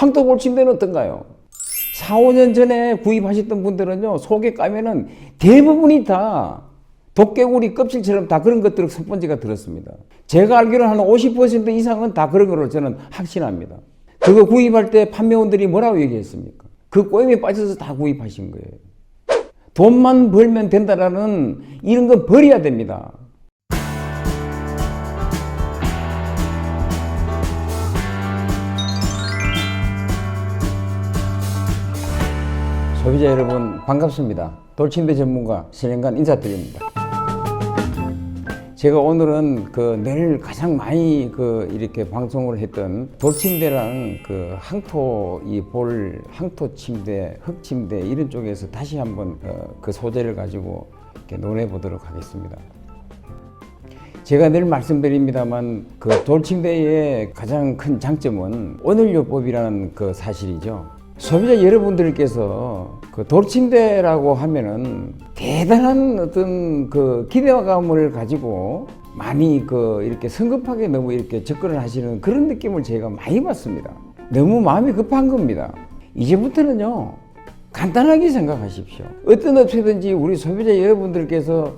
항토볼 침대는 어떤가요? 4, 5년 전에 구입하셨던 분들은요, 속에 까면은 대부분이 다 도깨구리 껍질처럼 다 그런 것들을 스펀지가 들었습니다. 제가 알기로는 한 50% 이상은 다 그런 걸로 저는 확신합니다. 그거 구입할 때 판매원들이 뭐라고 얘기했습니까? 그 꼬임에 빠져서 다 구입하신 거예요. 돈만 벌면 된다라는 이런 건 버려야 됩니다. 소비자 여러분 반갑습니다. 돌침대 전문가 신영관 인사드립니다. 제가 오늘은 늘 가장 많이 이렇게 방송을 했던 돌침대랑 항토 항토 침대, 흙 침대 이런 쪽에서 다시 한번 그 소재를 가지고 이렇게 논해 보도록 하겠습니다. 제가 늘 말씀드립니다만 돌침대의 가장 큰 장점은 온열요법이라는 사실이죠. 소비자 여러분들께서 돌침대라고 하면은 대단한 어떤 기대감을 가지고 많이 이렇게 성급하게 너무 이렇게 접근을 하시는 그런 느낌을 제가 많이 받습니다. 너무 마음이 급한 겁니다. 이제부터는요, 간단하게 생각하십시오. 어떤 업체든지 우리 소비자 여러분들께서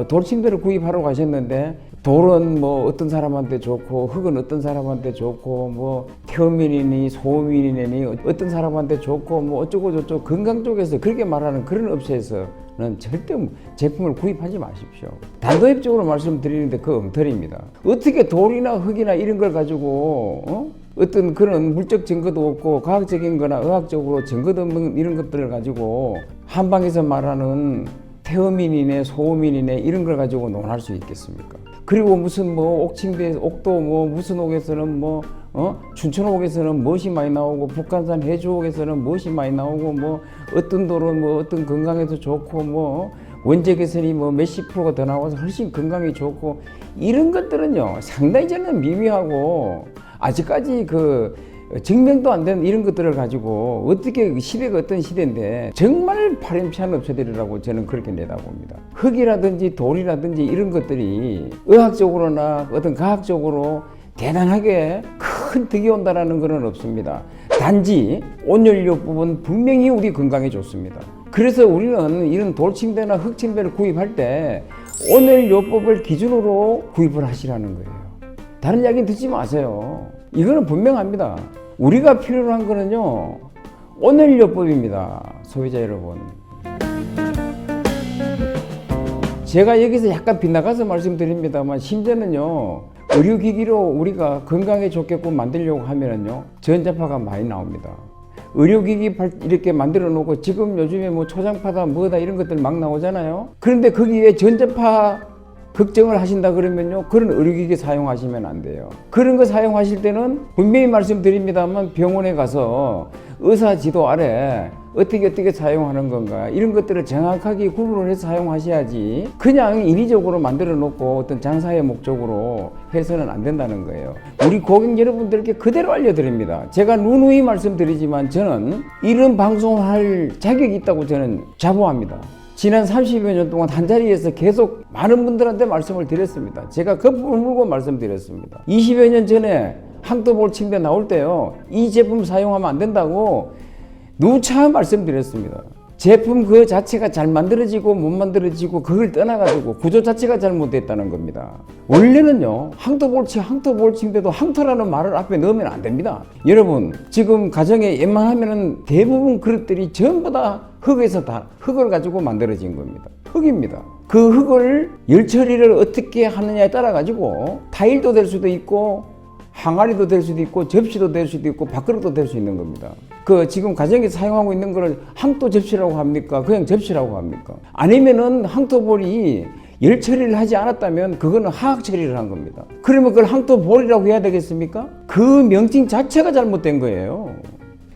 돌침대를 구입하러 가셨는데 돌은 뭐 어떤 사람한테 좋고 흙은 어떤 사람한테 좋고 뭐 태음인이니 소음인이니 어떤 사람한테 좋고 뭐 어쩌고 저쩌고 건강 쪽에서 그렇게 말하는 그런 업체에서는 절대 제품을 구입하지 마십시오. 단도직입적으로 말씀드리는데 그 엉터리입니다. 어떻게 돌이나 흙이나 이런 걸 가지고 어떤 그런 물적 증거도 없고 과학적인 거나 의학적으로 증거도 없는 이런 것들을 가지고 한방에서 말하는 태음인이네 소음인이네 이런 걸 가지고 논할 수 있겠습니까? 그리고 무슨 뭐 옥침대 옥도 뭐 무슨 옥에서는 뭐 춘천 옥에서는 무엇이 많이 나오고 북한산 해주 옥에서는 무엇이 많이 나오고 뭐 어떤 돌은 뭐 어떤 건강에도 좋고 뭐 원재 개선이 뭐 몇십 프로가 더 나와서 훨씬 건강에 좋고 이런 것들은요 상당히 저는 미미하고 아직까지 증명도 안 된 이런 것들을 가지고 어떻게 시대가 어떤 시대인데 정말 파렴치한 업체들이라고 저는 그렇게 내다봅니다. 흙이라든지 돌이라든지 이런 것들이 의학적으로나 어떤 과학적으로 대단하게 큰 득이 온다는 것은 없습니다. 단지 온열요법은 분명히 우리 건강에 좋습니다. 그래서 우리는 이런 돌침대나 흙침대를 구입할 때 온열요법을 기준으로 구입을 하시라는 거예요. 다른 이야기 듣지 마세요. 이거는 분명합니다. 우리가 필요로 한 거는요, 온열요법입니다. 소비자 여러분. 제가 여기서 약간 빗나가서 말씀드립니다만, 심지어는요, 의료기기로 우리가 건강에 좋게끔 만들려고 하면은요, 전자파가 많이 나옵니다. 의료기기 이렇게 만들어 놓고, 지금 요즘에 뭐 초장파다 뭐다 이런 것들 막 나오잖아요. 그런데 거기에 전자파 걱정을 하신다 그러면요, 그런 의료기기 사용하시면 안 돼요. 그런 거 사용하실 때는 분명히 말씀드립니다만 병원에 가서 의사 지도 아래 어떻게 사용하는 건가 이런 것들을 정확하게 구분을 해서 사용하셔야지 그냥 인위적으로 만들어 놓고 어떤 장사의 목적으로 해서는 안 된다는 거예요. 우리 고객 여러분들께 그대로 알려드립니다. 제가 누누이 말씀드리지만 저는 이런 방송을 할 자격이 있다고 저는 자부합니다. 지난 30여 년 동안 한자리에서 계속 많은 분들한테 말씀을 드렸습니다. 제가 거품을 물고 말씀드렸습니다. 20여 년 전에 항토볼 침대 나올 때요, 이 제품 사용하면 안 된다고 누차 말씀드렸습니다. 제품 그 자체가 잘 만들어지고 못 만들어지고 그걸 떠나가지고 구조 자체가 잘못됐다는 겁니다. 원래는요, 항토볼 침대도 항토라는 말을 앞에 넣으면 안 됩니다. 여러분, 지금 가정에 웬만하면은 대부분 그릇들이 전부 다 흙에서 다 흙을 가지고 만들어진 겁니다. 흙입니다. 그 흙을 열 처리를 어떻게 하느냐에 따라 가지고 타일도 될 수도 있고 항아리도 될 수도 있고 접시도 될 수도 있고 밥그릇도 될 수 있는 겁니다. 지금 가정에서 사용하고 있는 거를 항토 접시라고 합니까? 그냥 접시라고 합니까? 아니면은 항토볼이 열 처리를 하지 않았다면 그거는 화학 처리를 한 겁니다. 그러면 그걸 항토볼이라고 해야 되겠습니까? 그 명칭 자체가 잘못된 거예요.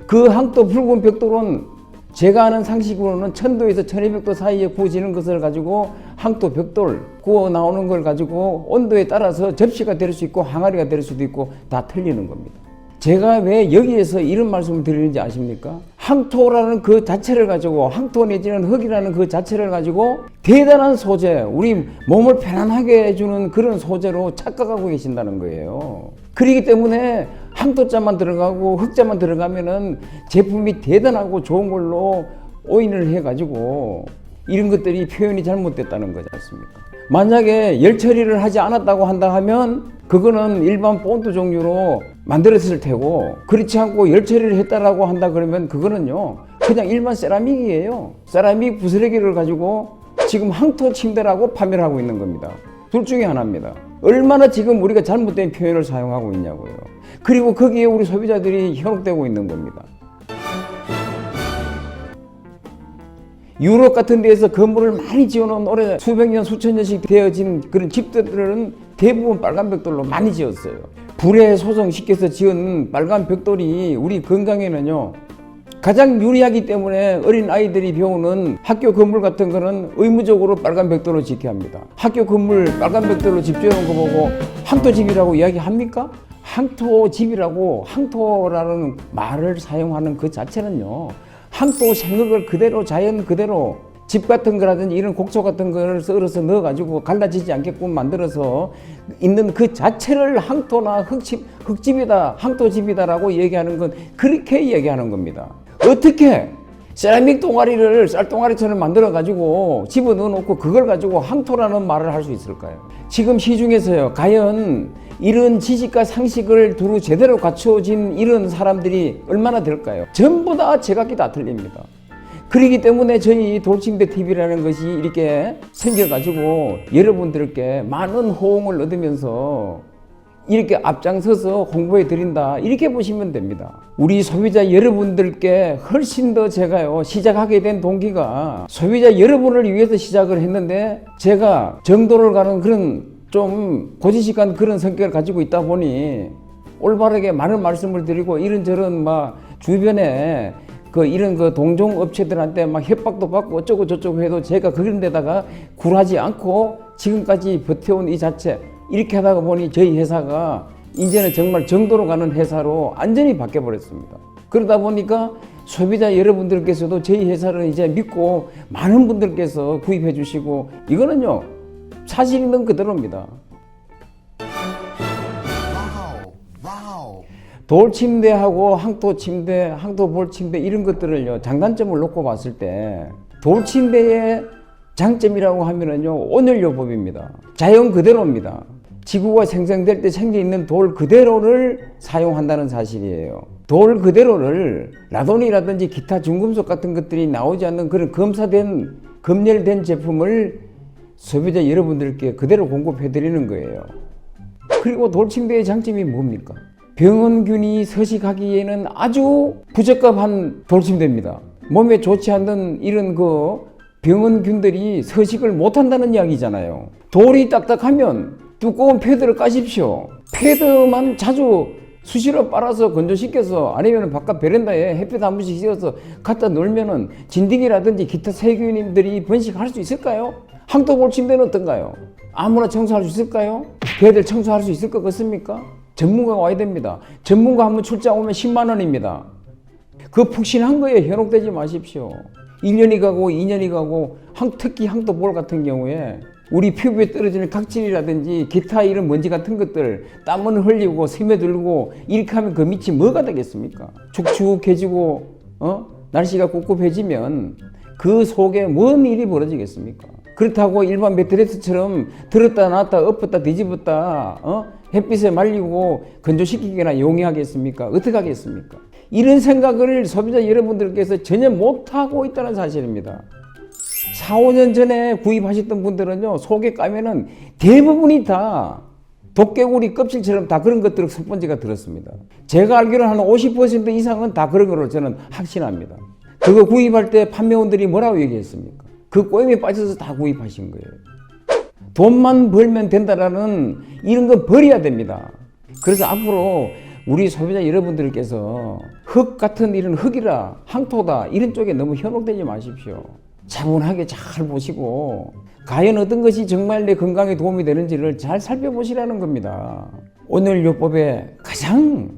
그 항토 붉은 벽돌은 제가 아는 상식으로는 1000도에서 1200도 사이에 구워지는 것을 가지고 항토 벽돌 구워 나오는 걸 가지고 온도에 따라서 접시가 될 수 있고 항아리가 될 수도 있고 다 틀리는 겁니다. 제가 왜 여기에서 이런 말씀을 드리는지 아십니까? 항토라는 그 자체를 가지고, 항토 내지는 흙이라는 그 자체를 가지고 대단한 소재, 우리 몸을 편안하게 해주는 그런 소재로 착각하고 계신다는 거예요. 그렇기 때문에 항토자만 들어가고 흙자만 들어가면은 제품이 대단하고 좋은 걸로 오인을 해가지고 이런 것들이 표현이 잘못됐다는 거지 않습니까? 만약에 열 처리를 하지 않았다고 한다 하면 그거는 일반 본드 종류로 만들었을 테고, 그렇지 않고 열 처리를 했다라고 한다 그러면 그거는요 그냥 일반 세라믹이에요. 세라믹 부스러기를 가지고 지금 항토 침대라고 판매를 하고 있는 겁니다. 둘 중에 하나입니다. 얼마나 지금 우리가 잘못된 표현을 사용하고 있냐고요. 그리고 거기에 우리 소비자들이 현혹되고 있는 겁니다. 유럽 같은 데에서 건물을 많이 지어놓은 오래 수백 년 수천 년씩 되어진 그런 집들은 대부분 빨간 벽돌로 많이 지었어요. 불에 소성시켜서 지은 빨간 벽돌이 우리 건강에는요 가장 유리하기 때문에 어린 아이들이 배우는 학교 건물 같은 거는 의무적으로 빨간 벽돌로 짓게 합니다. 학교 건물 빨간 벽돌로 집 지어놓은 거 보고 항토집이라고 이야기합니까? 항토집이라고, 항토라는 말을 사용하는 그 자체는요 항토 생흙을 그대로, 자연 그대로 집 같은 거라든지 이런 곡초 같은 거를 썰어서 넣어가지고 갈라지지 않게끔 만들어서 있는 그 자체를 항토나 흙집이다, 항토집이다라고 얘기하는 건 그렇게 얘기하는 겁니다. 어떻게 세라믹 동아리를 쌀동아리처럼 만들어가지고 집어넣어 놓고 그걸 가지고 항토라는 말을 할 수 있을까요? 지금 시중에서요, 과연 이런 지식과 상식을 두루 제대로 갖춰진 이런 사람들이 얼마나 될까요? 전부 다 제각기 다 틀립니다. 그렇기 때문에 저희 돌침대 TV라는 것이 이렇게 생겨가지고 여러분들께 많은 호응을 얻으면서 이렇게 앞장서서 홍보해 드린다, 이렇게 보시면 됩니다. 우리 소비자 여러분들께 훨씬 더 제가요 시작하게 된 동기가 소비자 여러분을 위해서 시작을 했는데, 제가 정도를 가는 그런 좀 고지식한 그런 성격을 가지고 있다 보니 올바르게 많은 말씀을 드리고 이런저런 막 주변에 이런 동종 업체들한테 막 협박도 받고 어쩌고 저쩌고 해도 제가 그런 데다가 굴하지 않고 지금까지 버텨온 이 자체, 이렇게 하다가 보니 저희 회사가 이제는 정말 정도로 가는 회사로 완전히 바뀌어 버렸습니다. 그러다 보니까 소비자 여러분들께서도 저희 회사를 이제 믿고 많은 분들께서 구입해 주시고, 이거는요 사실 있는 그대로입니다. 돌침대하고 항토침대, 항토볼침대 이런 것들을요 장단점을 놓고 봤을 때 돌침대의 장점이라고 하면은요 온열요법입니다. 자연 그대로입니다. 지구가 생성될 때 생겨 있는 돌 그대로를 사용한다는 사실이에요. 돌 그대로를 라돈이라든지 기타 중금속 같은 것들이 나오지 않는 그런 검사된, 검열된 제품을 소비자 여러분들께 그대로 공급해 드리는 거예요. 그리고 돌침대의 장점이 뭡니까? 병원균이 서식하기에는 아주 부적합한 돌침대입니다. 몸에 좋지 않는 이런 병원균들이 서식을 못한다는 이야기잖아요. 돌이 딱딱하면 두꺼운 패드를 까십시오. 패드만 자주 수시로 빨아서 건조시켜서 아니면 바깥 베란다에 햇빛 한 번씩 씌워서 갖다 놓으면은 진드기라든지 기타 세균들이 번식할 수 있을까요? 항토볼침대는 어떤가요? 아무나 청소할 수 있을까요? 걔들 청소할 수 있을 것 같습니까? 전문가가 와야 됩니다. 전문가 한 번 출장 오면 10만 원입니다. 그거 푹신한 거에 현혹되지 마십시오. 1년이 가고 2년이 가고 특히 항토볼 같은 경우에 우리 피부에 떨어지는 각질이라든지 기타 이런 먼지 같은 것들 땀을 흘리고 스며들고 이렇게 하면 그 밑이 뭐가 되겠습니까? 축축해지고 날씨가 꿉꿉해지면 그 속에 뭔 일이 벌어지겠습니까? 그렇다고 일반 매트리스처럼 들었다 놨다 엎었다 뒤집었다 햇빛에 말리고 건조시키기나 용이하겠습니까? 어떻게 하겠습니까? 이런 생각을 소비자 여러분들께서 전혀 못하고 있다는 사실입니다. 4, 5년 전에 구입하셨던 분들은요 속에 까면은 대부분이 다 도깨구리 껍질처럼 다 그런 것들을 스펀지가 들었습니다. 제가 알기로는 한 50% 이상은 다 그런 걸로 저는 확신합니다. 그거 구입할 때 판매원들이 뭐라고 얘기했습니까? 그 꼬임에 빠져서 다 구입하신 거예요. 돈만 벌면 된다라는 이런 건 버려야 됩니다. 그래서 앞으로 우리 소비자 여러분들께서 흙 같은 이런 흙이라 항토다 이런 쪽에 너무 현혹되지 마십시오. 차분하게 잘 보시고 과연 어떤 것이 정말 내 건강에 도움이 되는지를 잘 살펴보시라는 겁니다. 오늘 요법에 가장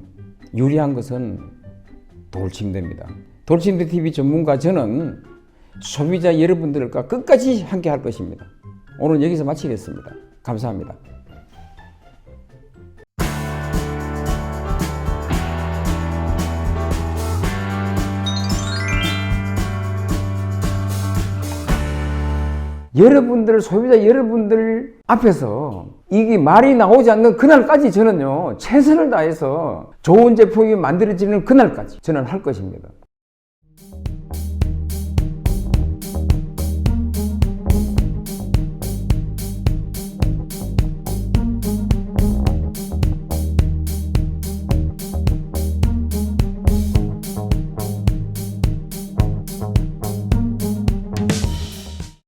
유리한 것은 돌침대입니다. 돌침대 TV 전문가 저는 소비자 여러분들과 끝까지 함께 할 것입니다. 오늘 여기서 마치겠습니다. 감사합니다. 여러분들, 소비자 여러분들 앞에서 이게 말이 나오지 않는 그날까지 저는요, 최선을 다해서 좋은 제품이 만들어지는 그날까지 저는 할 것입니다.